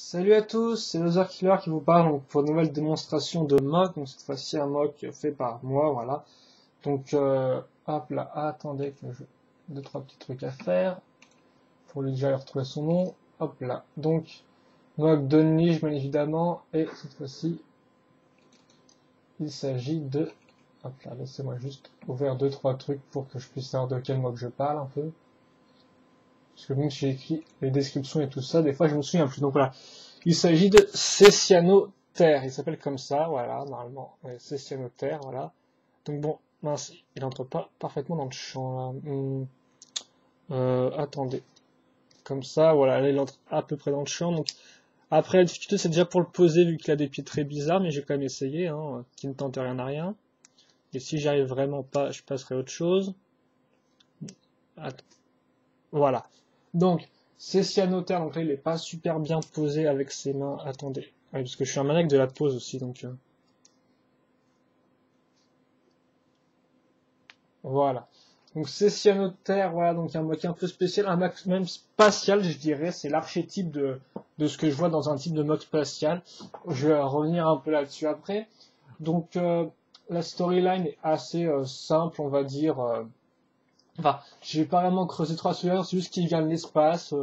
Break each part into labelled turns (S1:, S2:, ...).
S1: Salut à tous, c'est Loser Killer qui vous parle donc, pour une nouvelle démonstration de mock. Donc cette fois-ci un mock fait par moi, voilà. Donc hop là, attendez que je deux trois petits trucs à faire pour lui déjà retrouver son nom. Hop là, donc mock d'Unleash bien évidemment, et cette fois-ci il s'agit de hop là, laissez-moi juste ouvrir deux trois trucs pour que je puisse savoir de quel mock je parle un peu. Parce que même si j'ai écrit les descriptions et tout ça, des fois je me souviens plus. Donc voilà, il s'agit de Cessianoter. Il s'appelle comme ça, voilà, normalement. Ouais, Cessianoter, voilà. Donc bon, mince, il entre pas parfaitement dans le champ là. Attendez. Comme ça, voilà, là il entre à peu près dans le champ. Donc après la difficulté c'est déjà pour le poser vu qu'il a des pieds très bizarres, mais j'ai quand même essayé, hein, qui ne tente rien à rien. Et si j'arrive vraiment pas, je passerai à autre chose. Voilà. Donc, c'est cyanotaire, donc là il est pas super bien posé avec ses mains. Attendez. Ouais, parce que je suis un maniaque de la pose aussi, donc voilà. Donc c'est cyanotaire, voilà, donc un mock un peu spécial, un mock même spatial, je dirais, c'est l'archétype de ce que je vois dans un type de mock spatial. Je vais revenir un peu là-dessus après. Donc la storyline est assez simple, on va dire. Enfin, j'ai pas vraiment creusé trop sur c'est juste qu'il vient de l'espace.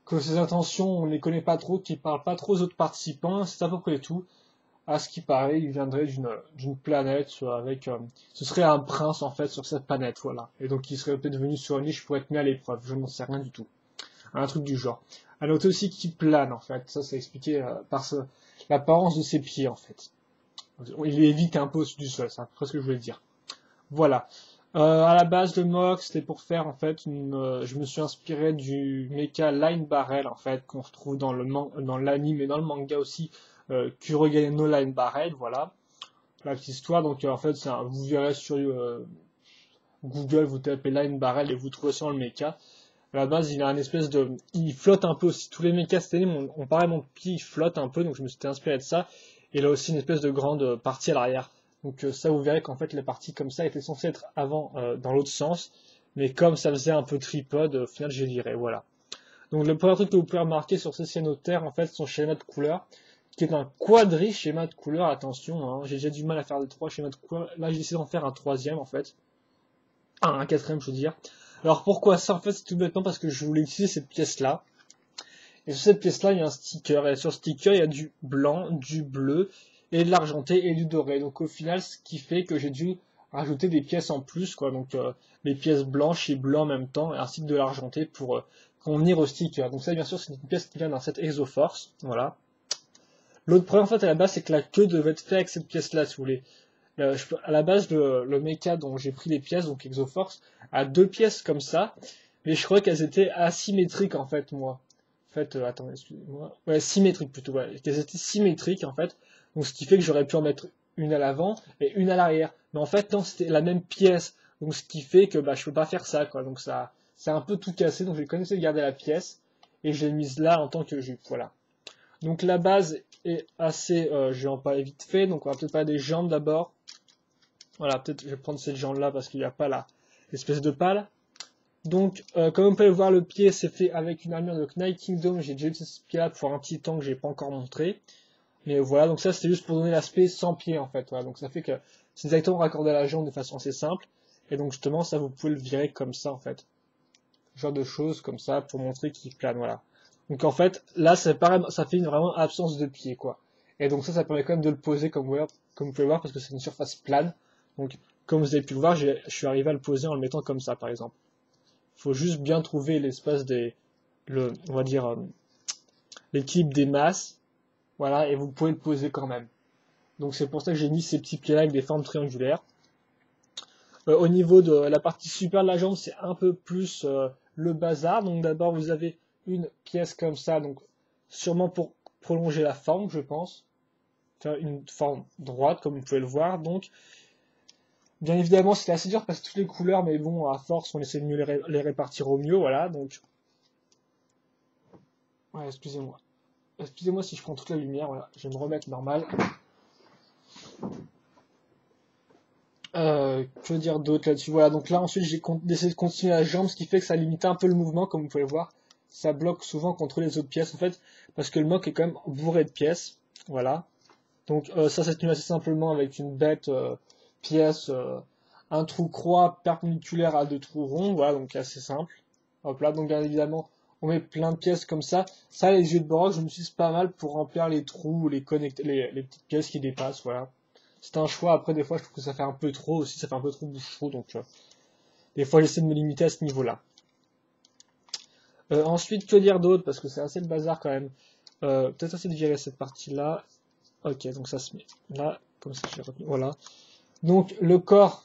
S1: Que ses intentions, on ne les connaît pas trop, qu'il parle pas trop aux autres participants, c'est à peu près tout. À ce qui paraît, il viendrait d'une planète avec, ce serait un prince en fait sur cette planète, voilà. Et donc il serait peut-être venu sur une niche pour être mis à l'épreuve. Je n'en sais rien du tout. Un truc du genre. À noter aussi qu'il plane en fait. Ça, c'est expliqué par l'apparence de ses pieds en fait. Il évite un peu au-dessus du sol. C'est à peu près ce que je voulais dire. Voilà. À la base, le mock, c'était pour faire en fait je me suis inspiré du mecha Line Barrel en fait qu'on retrouve dans l'anime et dans le manga aussi, Kurogane no Line Barrel, voilà. La petite histoire, donc en fait, vous verrez sur Google, vous tapez Line Barrel et vous trouvez sur le mecha. À la base, il a une espèce il flotte un peu aussi. Tous les mechas cette année, on paraît mon pied, il flotte un peu, donc je me suis inspiré de ça. Et il a aussi une espèce de grande partie à l'arrière. Donc ça, vous verrez qu'en fait, les parties comme ça étaient censées être avant dans l'autre sens. Mais comme ça faisait un peu tripode, au final, j'ai viré, voilà. Donc le premier truc que vous pouvez remarquer sur ces cyanotaires, en fait, son schéma de couleur, qui est un quadri schéma de couleur, attention, hein, j'ai déjà du mal à faire des trois schémas de couleur. Là, j'ai essayé d'en faire un troisième, en fait. Un quatrième, je veux dire. Alors pourquoi ça? En fait, c'est tout bêtement parce que je voulais utiliser cette pièce-là. Et sur cette pièce-là, il y a un sticker. Et sur ce sticker, il y a du blanc, du bleu, et de l'argenté et du doré. Donc au final, ce qui fait que j'ai dû rajouter des pièces en plus, quoi. Donc les pièces blanches et bleues en même temps, ainsi que de l'argenté pour convenir au sticker. Donc ça, bien sûr, c'est une pièce qui vient d'un set Exoforce. Voilà. L'autre problème, en fait, à la base, c'est que la queue devait être faite avec cette pièce-là, si vous voulez. À la base, le mecha dont j'ai pris les pièces, donc Exoforce, a deux pièces comme ça, mais je croyais qu'elles étaient asymétriques en fait, moi. En fait, attendez, excusez-moi. Ouais, symétriques plutôt, ouais. Qu'elles étaient symétriques en fait, donc ce qui fait que j'aurais pu en mettre une à l'avant et une à l'arrière. Mais en fait, non, c'était la même pièce, donc ce qui fait que bah, je peux pas faire ça, quoi. Donc ça, c'est un peu tout cassé, donc j'ai quand même essayé de garder la pièce, et je l'ai mise là en tant que jupe, voilà. Donc la base est assez, je vais en parler vite fait, donc on va peut-être parler des jambes d'abord. Voilà, peut-être je vais prendre cette jambe là parce qu'il n'y a pas l'espèce de pale. Donc, comme vous pouvez le voir, le pied c'est fait avec une armure de Knight Kingdom. J'ai déjà eu ce pied là pour un petit temps que j'ai pas encore montré. Mais voilà, donc ça c'était juste pour donner l'aspect sans pied en fait. Voilà, donc ça fait que c'est directement raccordé à la jambe de façon assez simple. Et donc justement, ça vous pouvez le virer comme ça en fait. Ce genre de choses comme ça pour montrer qu'il plane, voilà. Donc en fait, là ça fait une vraiment absence de pied quoi. Et donc ça permet quand même de le poser comme vous pouvez voir parce que c'est une surface plane. Donc, comme vous avez pu le voir, je suis arrivé à le poser en le mettant comme ça, par exemple. Il faut juste bien trouver l'espace on va dire, l'équilibre des masses. Voilà, et vous pouvez le poser quand même. Donc, c'est pour ça que j'ai mis ces petits pieds-là avec des formes triangulaires. Au niveau de la partie supérieure de la jambe, c'est un peu plus le bazar. Donc, d'abord, vous avez une pièce comme ça, donc sûrement pour prolonger la forme, je pense. Faire une forme droite, comme vous pouvez le voir. Donc, bien évidemment, c'était assez dur parce que toutes les couleurs, mais bon, à force, on essaie de mieux les répartir au mieux, voilà, donc... Ouais, excusez-moi. Excusez-moi si je prends toute la lumière, voilà, je vais me remettre normal. Que dire d'autre là-dessus? Voilà, donc là, ensuite, j'ai essayé de continuer la jambe, ce qui fait que ça limite un peu le mouvement, comme vous pouvez le voir. ça bloque souvent contre les autres pièces en fait, parce que le mock est quand même bourré de pièces, voilà. Donc ça c'est assez simplement avec une bête pièce, un trou croix perpendiculaire à deux trous ronds, voilà, donc assez simple. Hop là, donc bien évidemment, on met plein de pièces comme ça. Ça, les yeux de Baroque, je m'utilise pas mal pour remplir les trous, les petites pièces qui dépassent, voilà. C'est un choix, après des fois je trouve que ça fait un peu trop aussi, ça fait un peu trop bouche-trou, donc des fois j'essaie de me limiter à ce niveau-là. Ensuite, que dire d'autre, parce que c'est assez le bazar quand même. Peut-être essayer de virer cette partie-là. Ok, donc ça se met là, comme ça j'ai retenu, voilà. Donc le corps,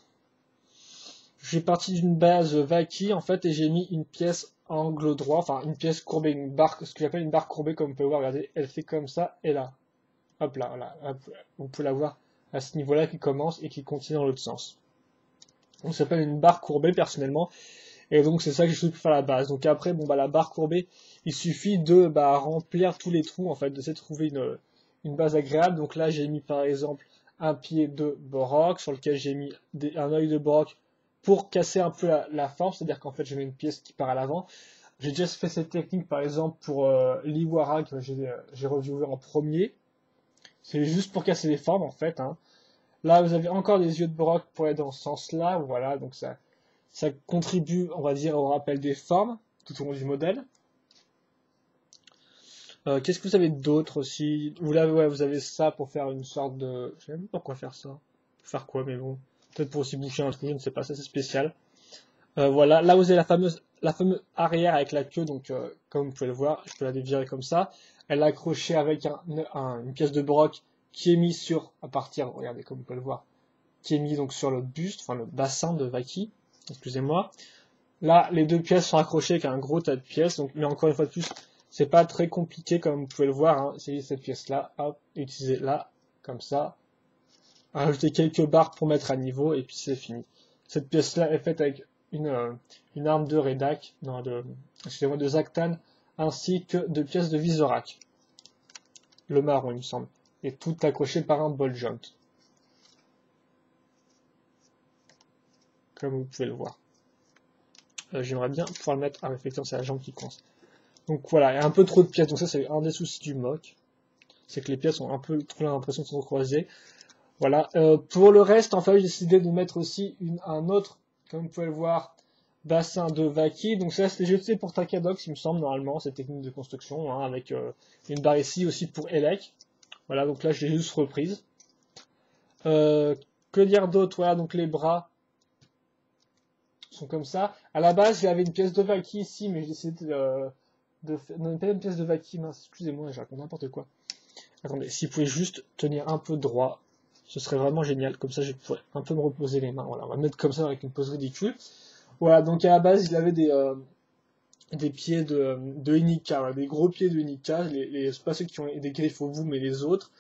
S1: j'ai parti d'une base Vaki en fait et j'ai mis une pièce angle droit, enfin une pièce courbée, une barre, ce que j'appelle une barre courbée comme vous pouvez voir, regardez, elle fait comme ça et là. Hop là, voilà, hop, vous pouvez la voir à ce niveau-là qui commence et qui continue dans l'autre sens. Donc ça s'appelle une barre courbée personnellement et donc c'est ça que je suis pour faire la base. Donc après, bon bah la barre courbée, il suffit de remplir tous les trous en fait, d'essayer de trouver une base agréable. Donc là j'ai mis par exemple un pied de Borok sur lequel j'ai mis un œil de Borok pour casser un peu la forme, c'est-à-dire qu'en fait je mets une pièce qui part à l'avant. J'ai déjà fait cette technique par exemple pour l'Iwara que j'ai reviewé en premier. C'est juste pour casser les formes en fait, hein. Là vous avez encore des yeux de Borok pour aller dans ce sens-là, voilà, donc ça contribue, on va dire, au rappel des formes tout au long du modèle. Qu'est-ce que vous avez d'autre aussi? Ouais, vous avez ça pour faire une sorte de... Je sais même pas pourquoi faire ça. Pour faire quoi, mais bon. Peut-être pour aussi boucher un truc, je ne sais pas, ça c'est spécial. Voilà, là vous avez la fameuse arrière avec la queue, donc comme vous pouvez le voir, je peux la dévirer comme ça. Elle est accrochée avec une pièce de broc qui est mise à partir, regardez comme vous pouvez le voir, qui est mise donc sur le buste, enfin le bassin de Vaki, excusez-moi. Là, les deux pièces sont accrochées avec un gros tas de pièces, donc, mais encore une fois de plus, c'est pas très compliqué comme vous pouvez le voir, hein. C'est cette pièce-là, hop, utiliser là, comme ça, rajouter quelques barres pour mettre à niveau, et puis c'est fini. Cette pièce-là est faite avec une arme de Redac, non, excusez-moi, de Zactan, ainsi que de pièces de Visorak. Le marron, il me semble. Et tout accroché par un ball joint. Comme vous pouvez le voir. J'aimerais bien pouvoir le mettre à réflexion, c'est la jambe qui coince. Donc voilà, il y a un peu trop de pièces, donc ça c'est un des soucis du mock. C'est que les pièces ont un peu trop l'impression de se croiser. Voilà. Pour le reste, en fait, j'ai décidé de mettre aussi un autre, comme vous pouvez le voir, bassin de Vaki. Donc ça, c'était jeté pour Takadox, il me semble, normalement, cette technique de construction, hein, avec une barre ici aussi pour Elec. Voilà, donc là, je l'ai juste reprise. Que dire d'autre? Voilà, donc les bras sont comme ça. À la base, j'avais une pièce de Vaki ici, mais j'ai décidé non, pas une pièce de Vaki, mince, excusez-moi, j'ai raconté n'importe quoi. Attendez, si vous pouvez juste tenir un peu droit, ce serait vraiment génial. Comme ça, je pourrais un peu me reposer les mains. Voilà, on va mettre comme ça avec une pose ridicule. Voilà, donc à la base, il avait des pieds de Inika, voilà, des gros pieds de Inika. C'est pas ceux qui ont des griffes au bout, mais les autres.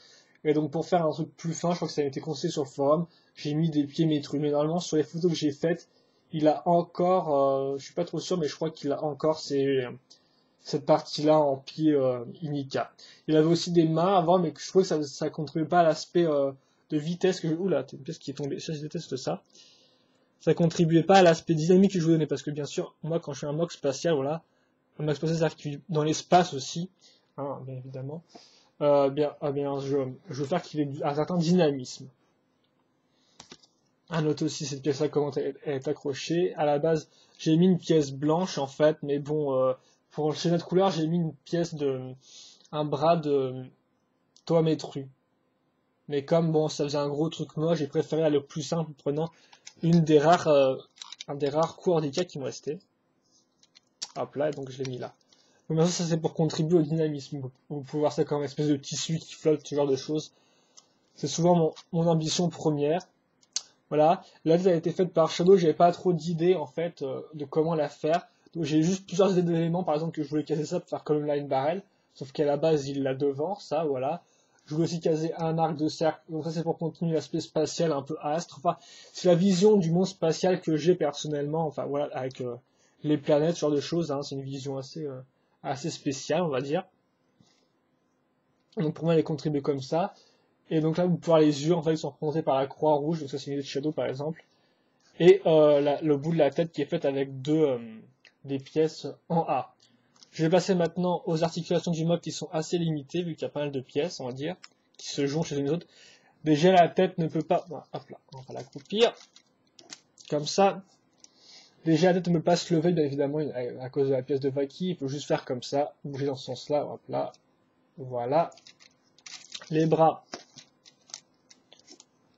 S1: Et donc pour faire un truc plus fin, je crois que ça a été conseillé sur le forum, j'ai mis des pieds métrus. Mais normalement, sur les photos que j'ai faites, il a encore, je suis pas trop sûr, mais je crois qu'il a encore cette partie-là en pied Inika. Il avait aussi des mains avant, mais je trouvais que ça contribuait pas à l'aspect de vitesse que je... Oula, t'as une pièce qui est tombée, ça je déteste ça. Ça contribuait pas à l'aspect dynamique que je voulais donner, parce que bien sûr, moi quand je fais un mock spatial, voilà, un mock spatial c'est-à-dire dans l'espace aussi, hein, bien évidemment, je veux faire qu'il ait un certain dynamisme. À noter aussi cette pièce-là, comment elle est accrochée. À la base, j'ai mis une pièce blanche en fait, mais bon, pour chez notre couleur, j'ai mis une pièce un bras de Toametru. Mais comme bon, ça faisait un gros truc moche, j'ai préféré aller au plus simple, en prenant un des rares coordicats qui me restait. Hop là, et donc je l'ai mis là. Donc maintenant, ça c'est pour contribuer au dynamisme. Vous pouvez voir ça comme une espèce de tissu qui flotte, ce genre de choses. C'est souvent mon ambition première. Voilà, la vidéo a été faite par Shadow, j'avais pas trop d'idées en fait de comment la faire. Donc j'ai juste plusieurs idées d'éléments, par exemple que je voulais caser ça pour faire comme line barrel, sauf qu'à la base il l'a devant, ça voilà. Je voulais aussi caser un arc de cercle, donc ça c'est pour continuer l'aspect spatial un peu astre. Enfin, c'est la vision du monde spatial que j'ai personnellement, enfin voilà, avec les planètes, ce genre de choses, hein. C'est une vision assez spéciale, on va dire. Donc pour moi elle est contribuée comme ça. Et donc là, vous pouvez voir les yeux, en fait, ils sont représentés par la croix rouge, donc ça c'est une idée de Shadow par exemple. Et le bout de la tête qui est faite avec des pièces en A. Je vais passer maintenant aux articulations du mock qui sont assez limitées, vu qu'il y a pas mal de pièces, on va dire, qui se jonchent les unes les autres. Déjà, la tête ne peut pas... Voilà, hop là, on va l'accroupir. Comme ça. Déjà, la tête ne peut pas se lever, bien évidemment, à cause de la pièce de Vaki. Il faut juste faire comme ça, bouger dans ce sens-là, hop là. Voilà. Les bras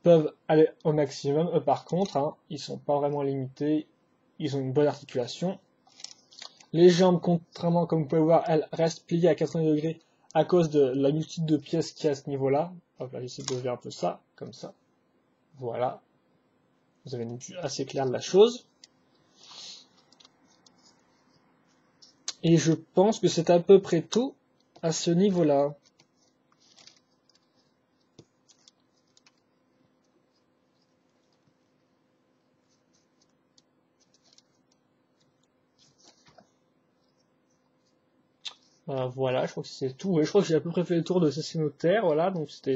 S1: peuvent aller au maximum. Eux, par contre, hein, ils sont pas vraiment limités. Ils ont une bonne articulation. Les jambes, contrairement, comme vous pouvez voir, elles restent pliées à 80 degrés à cause de la multitude de pièces qu'il y a à ce niveau-là. Hop là, j'essaie de lever un peu ça, comme ça. Voilà. Vous avez une vue assez claire de la chose. Et je pense que c'est à peu près tout à ce niveau-là. Voilà, je crois que c'est tout. Ouais, je crois que j'ai à peu près fait le tour de Cécinothère, voilà, donc c'était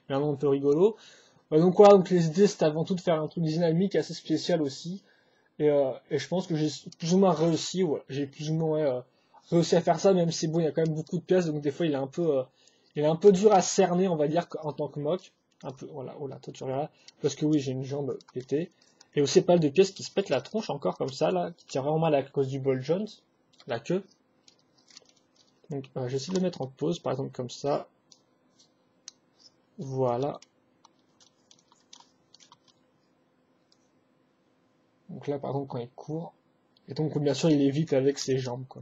S1: un nom un peu rigolo. Donc voilà, donc les idées c'était avant tout de faire un truc dynamique assez spécial aussi. Et je pense que j'ai plus ou moins réussi, ouais. J'ai plus ou moins réussi à faire ça, même si bon, il y a quand même beaucoup de pièces, donc des fois il est un peu dur à cerner, on va dire, en tant que mock. Un peu, voilà, oh là, toi tu regardes là, parce que oui, j'ai une jambe pétée. Et aussi pas mal de pièces qui se pètent la tronche encore comme ça, là, qui tirent vraiment mal à cause du ball joint, la queue. Donc j'essaie de le mettre en pause, par exemple comme ça. Voilà. Donc là, par exemple, quand il court. Et donc, bien sûr, il évite avec ses jambes, quoi.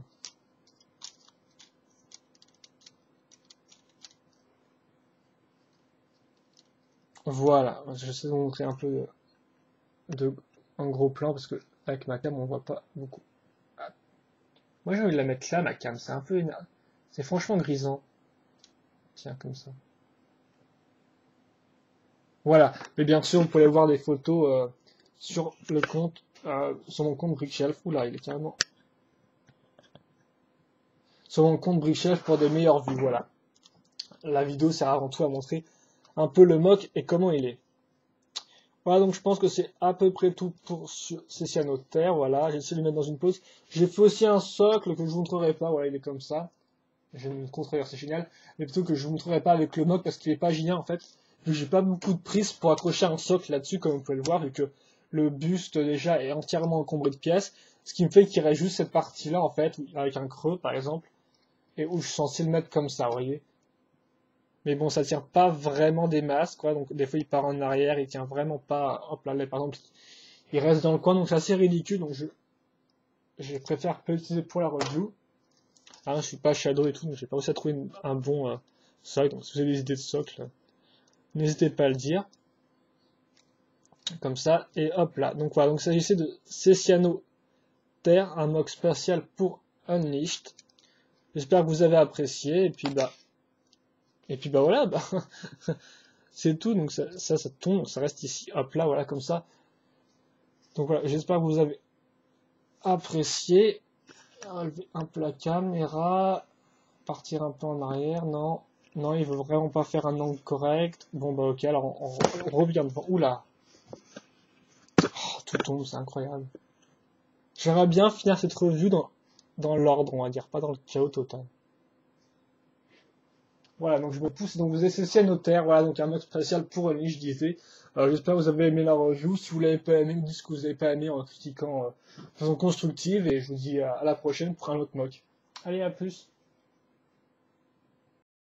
S1: Voilà. J'essaie de vous montrer un peu un gros plan, parce que avec ma cam, on voit pas beaucoup. Ah. Moi, j'ai envie de la mettre là, ma cam. C'est un peu énervé. C'est franchement grisant. Tiens, comme ça. Voilà. Mais bien sûr, vous pouvez voir des photos sur le compte, sur mon compte Brickshelf. Oula, il est carrément... Sur mon compte Brickshelf pour des meilleures vues, voilà. La vidéo sert avant tout à montrer un peu le mock et comment il est. Voilà, donc je pense que c'est à peu près tout pour ces cyanotères. Voilà, j'ai essayé de le mettre dans une pause. J'ai fait aussi un socle que je vous montrerai pas. Voilà, il est comme ça. J'ai une contre c'est génial. Mais plutôt que je vous montrerai pas avec le mock parce qu'il est pas génial en fait. Vu que j'ai pas beaucoup de prise pour accrocher un socle là-dessus, comme vous pouvez le voir, vu que le buste déjà est entièrement encombré de pièces. Ce qui me fait qu'il reste juste cette partie-là en fait, avec un creux par exemple. Et où je suis censé le mettre comme ça, vous voyez. Mais bon, ça tient pas vraiment des masses, quoi. Donc, des fois, il part en arrière, il tient vraiment pas. Hop là, par exemple, il reste dans le coin, donc c'est assez ridicule. Donc, je préfère pas l'utiliser pour la review. Hein, je suis pas shadow et tout, donc j'ai pas réussi à trouver un bon socle. Donc, si vous avez des idées de socle, n'hésitez pas à le dire. Comme ça, et hop là. Donc, voilà. Donc, il s'agissait de Cessiano Terre, un mock spécial pour Unleashed. J'espère que vous avez apprécié, et puis bah voilà, bah, c'est tout, donc ça tombe, ça reste ici, hop là, voilà, comme ça. Donc voilà, j'espère que vous avez apprécié. Enlever un peu la caméra, partir un peu en arrière, non, non, il veut vraiment pas faire un angle correct. Bon bah ok, alors on revient devant, oula, oh, tout tombe, c'est incroyable. J'aimerais bien finir cette revue dans l'ordre, on va dire, pas dans le chaos total. Voilà, donc je me pousse, donc vous avez ceci à notaire, voilà, donc un mode spécial pour une niche d'idées. J'espère que vous avez aimé la review. Si vous l'avez pas aimé, dites ce que vous n'avez pas aimé en critiquant de façon constructive, et je vous dis à la prochaine pour un autre mock. Allez, à plus.